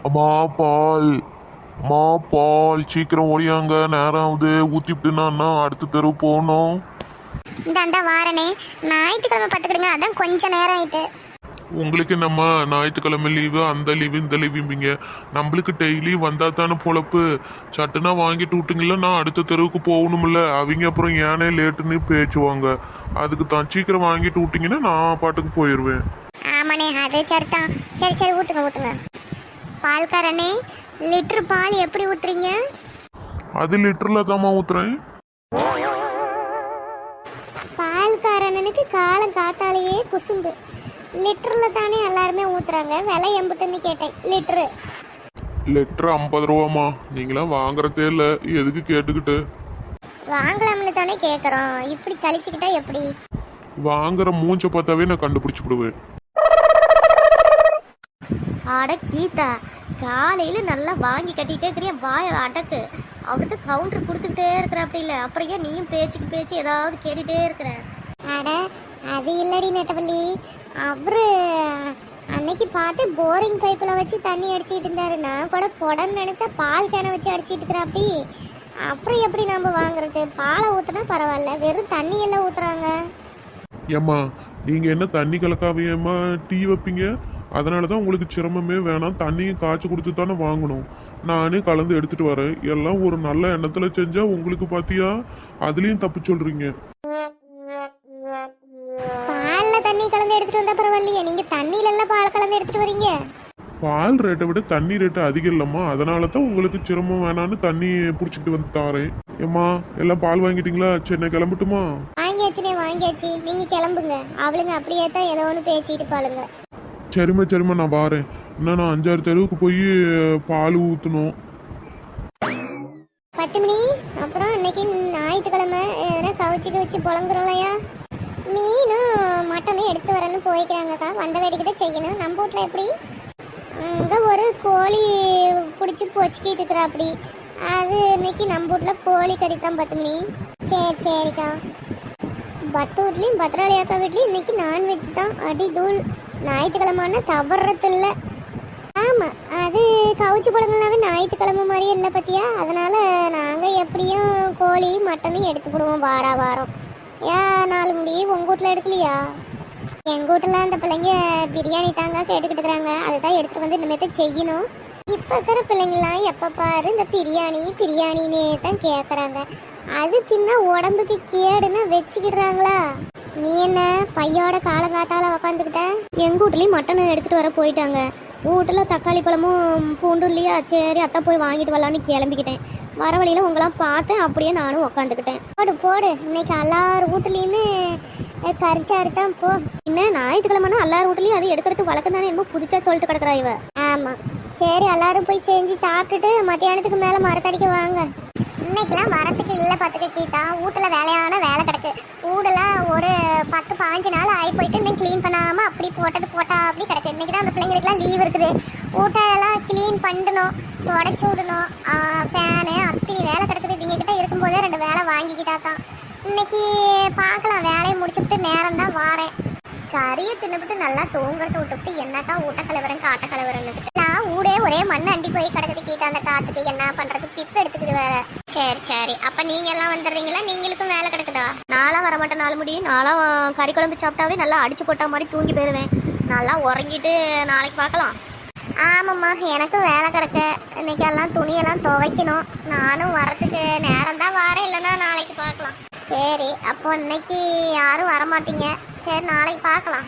அம்மா பால், அம்மா பால், சீக்கிரம் ஓடியாங்க, நேரம் ஆகுது. ஊத்திவிட்டுனா அடுத்த தெரு போகணும். இந்த வாரனே ஞாயிற்றுக்கிழமை பார்த்துக்கிடுங்க, அதான் கொஞ்சம் நேரம் ஆயிட்டு. உங்களுக்கு நம்ம ஞாயிற்றுக்கிழமை லீவு, அந்த லீவு இந்த லீவும்பிங்க. நம்மளுக்கு டெய்லி வந்தா தானே பொழப்பு. சட்டுனா வாங்கிட்டு விட்டுங்களா, நான் அடுத்த தெருவுக்கு போகணும்ல. அவங்க அப்புறம் ஏனே லேட்டுன்னு பேச்சுவாங்க. அதுக்கு தான் சீக்கிரம் வாங்கிட்டு விட்டீங்கன்னா நான் பாட்டுக்கு போயிடுவேன். ஆமாண்ணே, அது சரிதான். சரி சரி, ஊற்றுங்க ஊற்றுங்க. பால்காரனே, லிட்டர் பால் எப்படி ஊற்றுறீங்க? அது லிட்டரில் தாம்மா ஊற்றுறேன். பால்காரனுக்கு காலம் காத்தாலேயே குசும்பு. லிட்டரில் தானே எல்லாருமே ஊற்றுறாங்க, விலை எம்புட்டுன்னு கேட்டேன். Litre litre 50 ரூபாம்மா. நீங்களாம் வாங்குறதே இல்லை, எதுக்கு கேட்டுக்கிட்டு? வாங்கலாம்னு தானே கேட்குறோம், இப்படி சலிச்சுக்கிட்டா எப்படி? வாங்குற மூஞ்ச பார்த்தாவே நான் கண்டுபிடிச்சு விடுவேன். அட கீதா, காலையில நல்லா வாங்கி கட்டிகிட்டே இருக்கிறியா, வாய அடக்கு. அவருக்கு கவுண்டர் கொடுத்துக்கிட்டே இருக்கிற அப்படி இல்லை, அப்புறம் ஏன் நீயும் பேச்சுக்கு பேச்சு ஏதாவது கேட்டுகிட்டே இருக்கிற? அட அது இல்லடி நெட்டவள்ளி, அவரு அன்னைக்கு பார்த்து போரிங் பைப்பில் வச்சு தண்ணி அடிச்சுட்டு இருந்தாரு. நான் கூட குடன்னு நினச்சா பால் கேனை வச்சு அடிச்சுட்டு இருக்கிற அப்படி. அப்புறம் எப்படி நம்ம வாங்குறது? பாலை ஊற்றுனா பரவாயில்ல, வெறும் தண்ணி எல்லாம் ஊற்றுறாங்க. ஏம்மா, நீங்க என்ன தண்ணி கலக்காவையம்மா டீ வைப்பீங்க? அதனால தான் உங்களுக்கு சிரமமே வேணாம். தண்ணியும் காய்ச்சி கொடுத்து தானே வாங்கணும். நானே கலந்து எடுத்துட்டு வரேன். எல்லாம் ஒரு நல்ல எண்ணத்துல செஞ்சா உங்களுக்கு பாத்தியா, அதுலயும் தப்பு சொல்றீங்க. பால்ல தண்ணி கலந்து எடுத்துட்டு வந்தா பரவாயில்லையே, நீங்க தண்ணியில எல்லாம் பால் கலந்து எடுத்துட்டு வரீங்க. பால் ரேட்டை விட தண்ணி ரேட்டு அதிகம் இல்லம்மா, அதனால தான் உங்களுக்கு சிரமம் வேணான்னு தண்ணி பிடிச்சிட்டு வந்து தாரேன். ஏம்மா, எல்லாம் பால் வாங்கிட்டீங்களா? சென்னை கிளம்பட்டுமா? வாங்கியாச்சுனே வாங்கியாச்சு, நீங்க கிளம்புங்க. அவளுங்க அப்படியே தான் ஏதோ ஒன்று பேசிட்டு பாருங்க. சரிம்மா சரிம்மா, நான் பாறேன். இன்னும் நான் 5-6 தெருவுக்கு போய் பால் ஊற்றணும். 10 மணி. அப்புறம் இன்னைக்கு ஞாயிற்றுக்கிழமை, எதனா கவுச்சிக்கு வச்சு புழங்குறோம்லையா? மீனும் மட்டனும் எடுத்துட்டு வரேன்னு போய்க்கிறாங்கக்கா. வந்த வேடிக்கை தான் செய்யணும். நம்ம வீட்டில் எப்படி இங்கே ஒரு கோழி பிடிச்சி பொச்சிக்கிட்டு இருக்கிற அப்படி. அது இன்னைக்கு நம்ம வீட்டில் கோழி கறி தான் 10 மணி. சரி சரிக்கா. பத்து வீட்லேயும் பத்திராளி அக்கா வீட்லேயும் இன்னைக்கு நான்வெஜ் தான். அடி தூள். ஞாயிற்றுக்கிழமைன்னா தவறது இல்லை. ஆமாம், அது கவுச்சி பழங்கள்னாவே ஞாயிற்றுக்கிழமை மாதிரியே இல்லை பற்றியா. அதனால் நாங்கள் எப்படியும் கோழி மட்டனும் எடுத்துக்கிடுவோம் வாரம். ஏன் 4 முடி உங்கள் வீட்டில் எடுக்கலையா? எங்கள் வீட்டில் அந்த பிள்ளைங்க பிரியாணி தாங்க கேட்டுக்கிட்டு இருக்கிறாங்க. அதுதான் எடுத்துகிட்டு வந்து இனிமேல் செய்யணும். இப்போ இருக்கிற பிள்ளைங்களாம் எப்போ பாரு இந்த பிரியாணின்னே தான் கேட்குறாங்க. அது தின்னா உடம்புக்கு கேடுன்னு வச்சுக்கிடுறாங்களா? நீ என்ன பையோட காலங்காத்தால உக்காந்துக்கிட்ட? எங்கள் வீட்லேயும் மட்டனை எடுத்துகிட்டு வர போயிட்டாங்க. வீட்டில் தக்காளி பழமும் பூண்டும் இல்லையா? சரி அத்தை போய் வாங்கிட்டு வரலான்னு கிளம்பிக்கிட்டேன். வர வழியில் உங்களாம் பார்த்தேன், அப்படியே நானும் உக்காந்துக்கிட்டேன். போடு இன்னைக்கு எல்லார் வீட்லேயுமே கறிச்சாரு தான் போ. இன்னும் ஞாயிற்றுக்கிழமைனா எல்லார் வீட்லேயும் அது எடுக்கிறது வழக்கம் தானே, என்னமோ புதுச்சா சொல்லிட்டு கிடக்குறா இவ. ஆமாம், சரி எல்லாரும் போய் செஞ்சு சாப்பிட்டுட்டு மத்தியானத்துக்கு மேலே மரத்தடிக்க வாங்க. இன்னைக்கெல்லாம் மரத்துக்கு இல்லை பார்த்துக்க கீதா, வீட்டில் வேலையான வேலை கிடக்கு. வீடெல்லாம் ஒரு 10-15 நாள் ஆகி போயிட்டு இன்னும் க்ளீன் பண்ணாமல் அப்படி போட்டா அப்படி கிடக்கு. இன்னைக்கு தான் அந்த பிள்ளைங்களுக்குலாம் லீவ் இருக்குது. வீட்டெல்லாம் க்ளீன் பண்ணணும், தொடச்சி விடணும், ஃபேனு அத்தனை வேலை கிடக்குது. இவங்ககிட்ட இருக்கும்போதே 2 வேலை வாங்கிக்கிட்டா தான். இன்னைக்கு பார்க்கலாம், வேலையை முடிச்சுட்டு நேரம் தான் வாரேன். கறியை தின்னுபிட்டு நல்லா தூங்குறத விட்டுவிட்டு என்னக்கா ஊட்ட கலவரன் காட்ட கலவரன்னு ஊடே ஒரே மண் அண்டி போய் கிடக்குது கீட்டா. அந்த காத்துக்கு என்ன பண்றது, பிப்பு எடுத்துக்குது வேற. சரி அப்ப நீங்க எல்லாம் வந்துடுறீங்களா? நீங்களுக்கும் வேலை கிடக்குதா? நாளாம் வரமாட்டேன். 4 முடி நாளாம் கறி குழம்பு சாப்பிட்டாவே நல்லா அடிச்சு போட்ட மாதிரி தூங்கி போயிருவேன். நல்லா உறங்கிட்டு நாளைக்கு பார்க்கலாம். ஆமாம்மா, எனக்கும் வேலை கிடக்கு. இன்னைக்கு எல்லாம் துணியெல்லாம் துவைக்கணும். நானும் வரத்துக்கு நேரம் தான் வரேன், இல்லைன்னா நாளைக்கு பார்க்கலாம். சரி அப்போ இன்னைக்கு யாரும் வரமாட்டீங்க. சரி நாளைக்கு பார்க்கலாம்.